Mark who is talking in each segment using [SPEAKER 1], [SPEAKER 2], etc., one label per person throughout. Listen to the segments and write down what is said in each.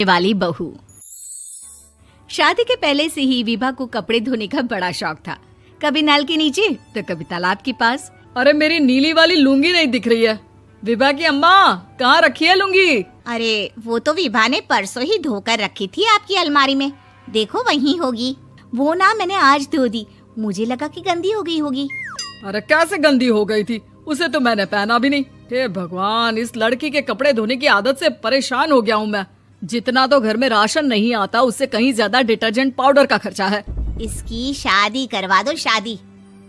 [SPEAKER 1] वाली बहू। शादी के पहले से ही विभा को कपड़े धोने का बड़ा शौक था। कभी नल के नीचे तो कभी तालाब के पास।
[SPEAKER 2] अरे मेरी नीली वाली लुंगी नहीं दिख रही है। विभा की अम्मा, कहाँ रखी है लुंगी?
[SPEAKER 3] अरे वो तो विभा ने परसों ही धोकर रखी थी आपकी अलमारी में, देखो वहीं होगी। वो ना मैंने आज धो दी, मुझे लगा कि गंदी हो गई होगी।
[SPEAKER 2] अरे कैसे गंदी हो गई थी? उसे तो मैंने पहना भी नहीं। हे भगवान, इस लड़की के कपड़े धोने की आदत से परेशान हो गया हूँ मैं। जितना तो घर में राशन नहीं आता, उससे कहीं ज्यादा डिटर्जेंट पाउडर का खर्चा है।
[SPEAKER 3] इसकी शादी करवा दो, शादी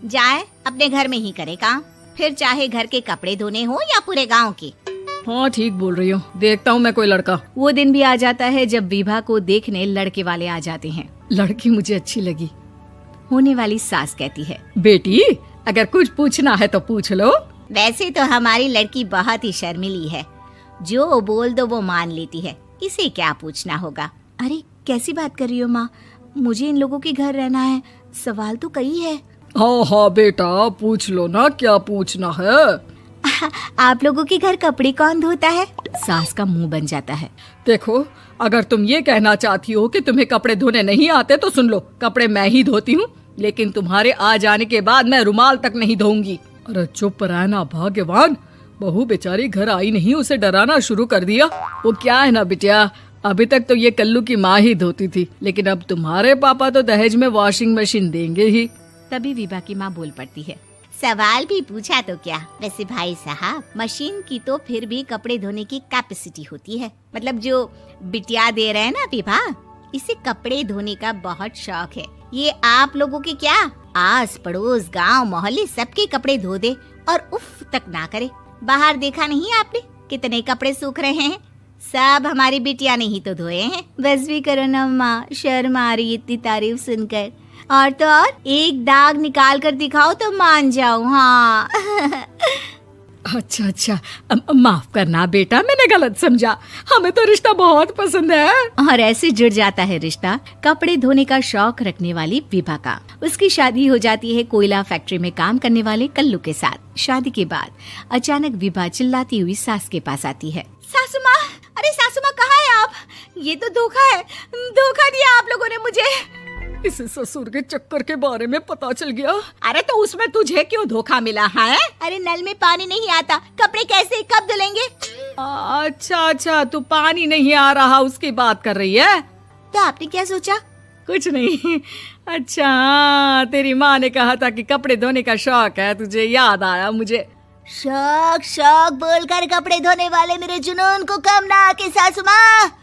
[SPEAKER 3] जाए अपने घर में ही करे काम, फिर चाहे घर के कपड़े धोने हो या पूरे गांव के।
[SPEAKER 2] हाँ ठीक बोल रही हूँ, देखता हूँ मैं कोई लड़का।
[SPEAKER 1] वो दिन भी आ जाता है जब विभा को देखने लड़के वाले आ जाते हैं।
[SPEAKER 2] लड़की मुझे अच्छी लगी।
[SPEAKER 1] होने वाली सास कहती है,
[SPEAKER 2] बेटी अगर कुछ पूछना है तो पूछ लो।
[SPEAKER 3] वैसे तो हमारी लड़की बहुत ही शर्मीली है, जो बोल दो वो मान लेती है, इसे क्या पूछना होगा।
[SPEAKER 1] अरे कैसी बात कर रही हो माँ, मुझे इन लोगों के घर रहना है, सवाल तो कई है।
[SPEAKER 2] हाँ हाँ बेटा, पूछ लो ना, क्या पूछना है।
[SPEAKER 1] आप लोगों के घर कपड़े कौन धोता है? सास का मुंह बन जाता है।
[SPEAKER 2] देखो, अगर तुम ये कहना चाहती हो कि तुम्हें कपड़े धोने नहीं आते तो सुन लो, कपड़े मैं ही धोती हूँ, लेकिन तुम्हारे आ जाने के बाद मैं रुमाल तक नहीं धोऊंगी। अरे चुप रहना भाग्यवान, बहू बेचारी घर आई नहीं, उसे डराना शुरू कर दिया। वो क्या है ना बिटिया, अभी तक तो ये कल्लू की माँ ही धोती थी, लेकिन अब तुम्हारे पापा तो दहेज में वॉशिंग मशीन देंगे ही।
[SPEAKER 1] तभी विभा की माँ बोल पड़ती है,
[SPEAKER 3] सवाल भी पूछा तो क्या। वैसे भाई साहब, मशीन की तो फिर भी कपड़े धोने की कैपेसिटी होती है। मतलब जो बिटिया दे रहे हैं ना विभा, इसे कपड़े धोने का बहुत शौक है। ये आप लोगों के क्या, आस पड़ोस गांव मोहल्ले सबके कपड़े धो दे और उफ तक ना करे। बाहर देखा नहीं आपने कितने कपड़े सूख रहे हैं? सब हमारी बिटिया ने ही तो धोए हैं।
[SPEAKER 1] बस भी करो ना माँ, शर्म आ रही इतनी तारीफ सुनकर। और तो और एक दाग निकाल कर दिखाओ तो मान जाऊं। हाँ
[SPEAKER 2] अच्छा अच्छा, माफ करना बेटा, मैंने गलत समझा। हमें तो रिश्ता बहुत पसंद है।
[SPEAKER 1] और ऐसे जुड़ जाता है रिश्ता कपड़े धोने का शौक रखने वाली विभा का। उसकी शादी हो जाती है कोयला फैक्ट्री में काम करने वाले कल्लू के साथ। शादी के बाद अचानक विभा चिल्लाती हुई सास के पास आती है।
[SPEAKER 3] सासू माँ, अरे सासू माँ कहाँ है आप? ये तो धोखा है, धोखा दिया आप लोगों ने मुझे।
[SPEAKER 2] इसे ससुर के चक्कर के बारे में पता चल गया।
[SPEAKER 3] अरे तो उसमें तुझे क्यों धोखा मिला है? अरे नल में पानी नहीं आता, कपड़े कैसे कब धुलेंगे?
[SPEAKER 2] अच्छा अच्छा, तू पानी नहीं आ रहा उसकी बात कर रही है।
[SPEAKER 3] तो आपने क्या सोचा?
[SPEAKER 2] कुछ नहीं। अच्छा हाँ, तेरी माँ ने कहा था कि कपड़े धोने का शौक है तुझे, याद आया मुझे।
[SPEAKER 3] शौक शौक बोलकर कपड़े धोने वाले मेरे जुनून को कम ना आके सासू माँ,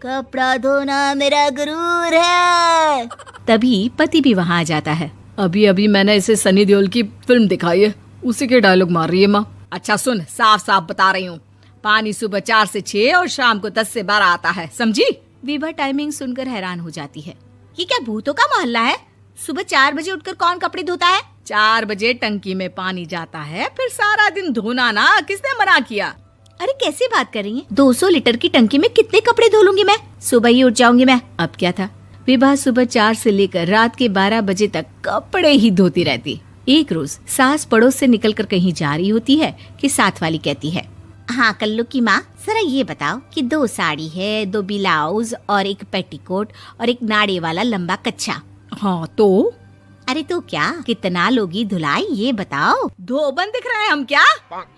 [SPEAKER 3] कपड़ा धोना मेरा गुरूर है।
[SPEAKER 1] तभी पति भी वहाँ आ जाता है।
[SPEAKER 2] अभी अभी मैंने इसे सनी देओल की फिल्म दिखाई है, उसी के डायलॉग मार रही है माँ। अच्छा सुन, साफ साफ बता रही हूँ, पानी सुबह 4 से 6 और शाम को 10 से 12 आता है, समझी?
[SPEAKER 1] विभा टाइमिंग सुनकर हैरान हो जाती है।
[SPEAKER 3] ये क्या भूतों का मोहल्ला है? सुबह 4 बजे उठकर कौन कपड़े धोता है?
[SPEAKER 2] 4 बजे टंकी में पानी जाता है, फिर सारा दिन धोना ना, किसने मना किया?
[SPEAKER 1] अरे कैसी बात कर रही हैं? 200 लीटर की टंकी में कितने कपड़े धो लूंगी मैं? सुबह ही उठ जाऊंगी मैं। अब क्या था, विभा सुबह 4 से लेकर रात के 12 बजे तक कपड़े ही धोती रहती। एक रोज सास पड़ोस से निकलकर कहीं जा रही होती है कि साथ वाली कहती है,
[SPEAKER 3] हाँ कल्लू की माँ, जरा ये बताओ कि 2 साड़ी है, 2 ब्लाउज और एक पेटीकोट और एक नाड़े वाला लंबा कच्छा।
[SPEAKER 2] हाँ तो?
[SPEAKER 3] अरे तो क्या, कितना लोगी धुलाई ये बताओ।
[SPEAKER 2] धोबन दिख रहे हैं हम क्या?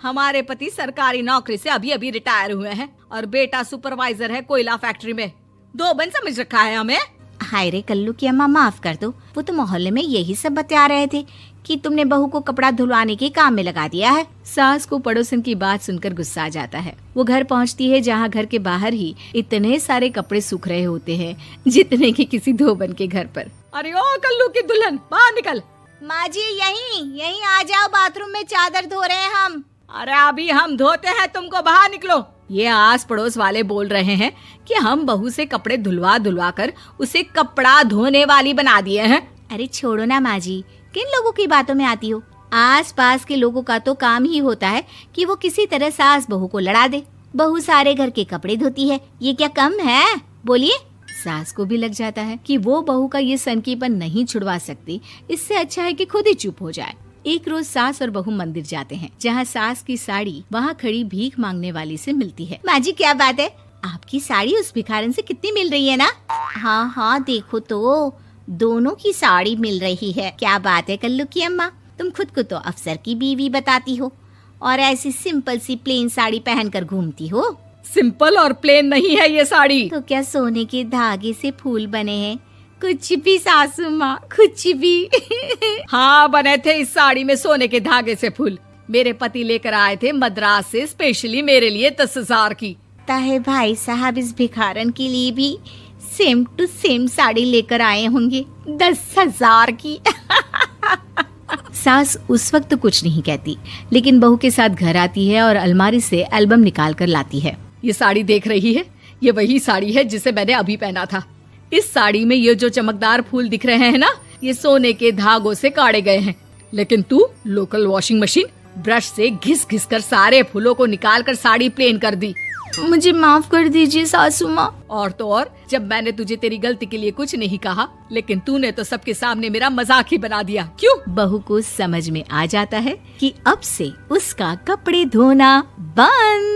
[SPEAKER 2] हमारे पति सरकारी नौकरी से अभी अभी रिटायर हुए हैं और बेटा सुपरवाइजर है कोयला फैक्ट्री में। धोबन समझ रखा है हमें।
[SPEAKER 3] हाय रे कल्लू की अम्मा, माफ कर दो, वो तो मोहल्ले में यही सब बता रहे थे कि तुमने बहू को कपड़ा धुलवाने के काम में लगा दिया है।
[SPEAKER 1] सास को पड़ोसन की बात सुनकर गुस्सा आ जाता है। वो घर पहुंचती है जहां घर के बाहर ही इतने सारे कपड़े सूख रहे होते हैं जितने कि किसी धोबन के घर पर।
[SPEAKER 2] अरे ओ कल्लू की दुल्हन, बाहर निकल।
[SPEAKER 3] माँ जी यहीं आ जाओ, बाथरूम में चादर धो रहे हैं हम।
[SPEAKER 2] अरे अभी हम धोते हैं, तुमको बाहर निकलो। ये आस पड़ोस वाले बोल रहे हैं कि हम बहू से कपड़े धुलवा कर उसे कपड़ा धोने वाली बना दिए हैं।
[SPEAKER 1] अरे छोड़ो ना माँ जी, किन लोगों की बातों में आती हो? आस पास के लोगों का तो काम ही होता है कि वो किसी तरह सास बहू को लड़ा दे। बहू सारे घर के कपड़े धोती है, ये क्या कम है? बोलिए। सास को भी लग जाता है कि वो बहू का ये सनकीपन नहीं छुड़वा सकती, इससे अच्छा है कि खुद ही चुप हो जाए। एक रोज सास और बहू मंदिर जाते हैं, जहाँ सास की साड़ी वहाँ खड़ी भीख मांगने वाली से मिलती है।
[SPEAKER 3] माँ जी क्या बात है, आपकी साड़ी उस भिखारन से कितनी मिल रही है ना? हाँ हाँ देखो तो, दोनों की साड़ी मिल रही है। क्या बात है कल्लू की अम्मा, तुम खुद को तो अफसर की बीवी बताती हो और ऐसी सिंपल सी प्लेन साड़ी पहनकर घूमती हो।
[SPEAKER 2] सिंपल और प्लेन नहीं है ये साड़ी।
[SPEAKER 3] तो क्या सोने के धागे से फूल बने हैं? कुछ भी सासू माँ, कुछ भी।
[SPEAKER 2] हाँ बने थे इस साड़ी में सोने के धागे से फूल। मेरे पति लेकर आए थे मद्रास से स्पेशली मेरे लिए 10,000 की।
[SPEAKER 3] ताहे भाई साहब इस भिखारन के लिए भी सेम टू सेम साड़ी लेकर आए होंगे 10,000 की।
[SPEAKER 1] सास उस वक्त तो कुछ नहीं कहती, लेकिन बहू के साथ घर आती है और अलमारी से एल्बम निकाल कर लाती है।
[SPEAKER 2] ये साड़ी देख रही है, ये वही साड़ी है जिसे मैंने अभी पहना था। इस साड़ी में ये जो चमकदार फूल दिख रहे हैं ना, ये सोने के धागों से काढ़े गए हैं। लेकिन तू लोकल वॉशिंग मशीन ब्रश से घिस घिस कर सारे फूलों को निकाल कर साड़ी प्लेन कर दी।
[SPEAKER 1] मुझे माफ कर दीजिए सासू माँ।
[SPEAKER 2] और तो और, जब मैंने तुझे तेरी गलती के लिए कुछ नहीं कहा, लेकिन तूने तो सबके सामने मेरा मजाक ही बना दिया। क्यों?
[SPEAKER 1] बहू को समझ में आ जाता है कि अब से उसका कपड़े धोना बंद।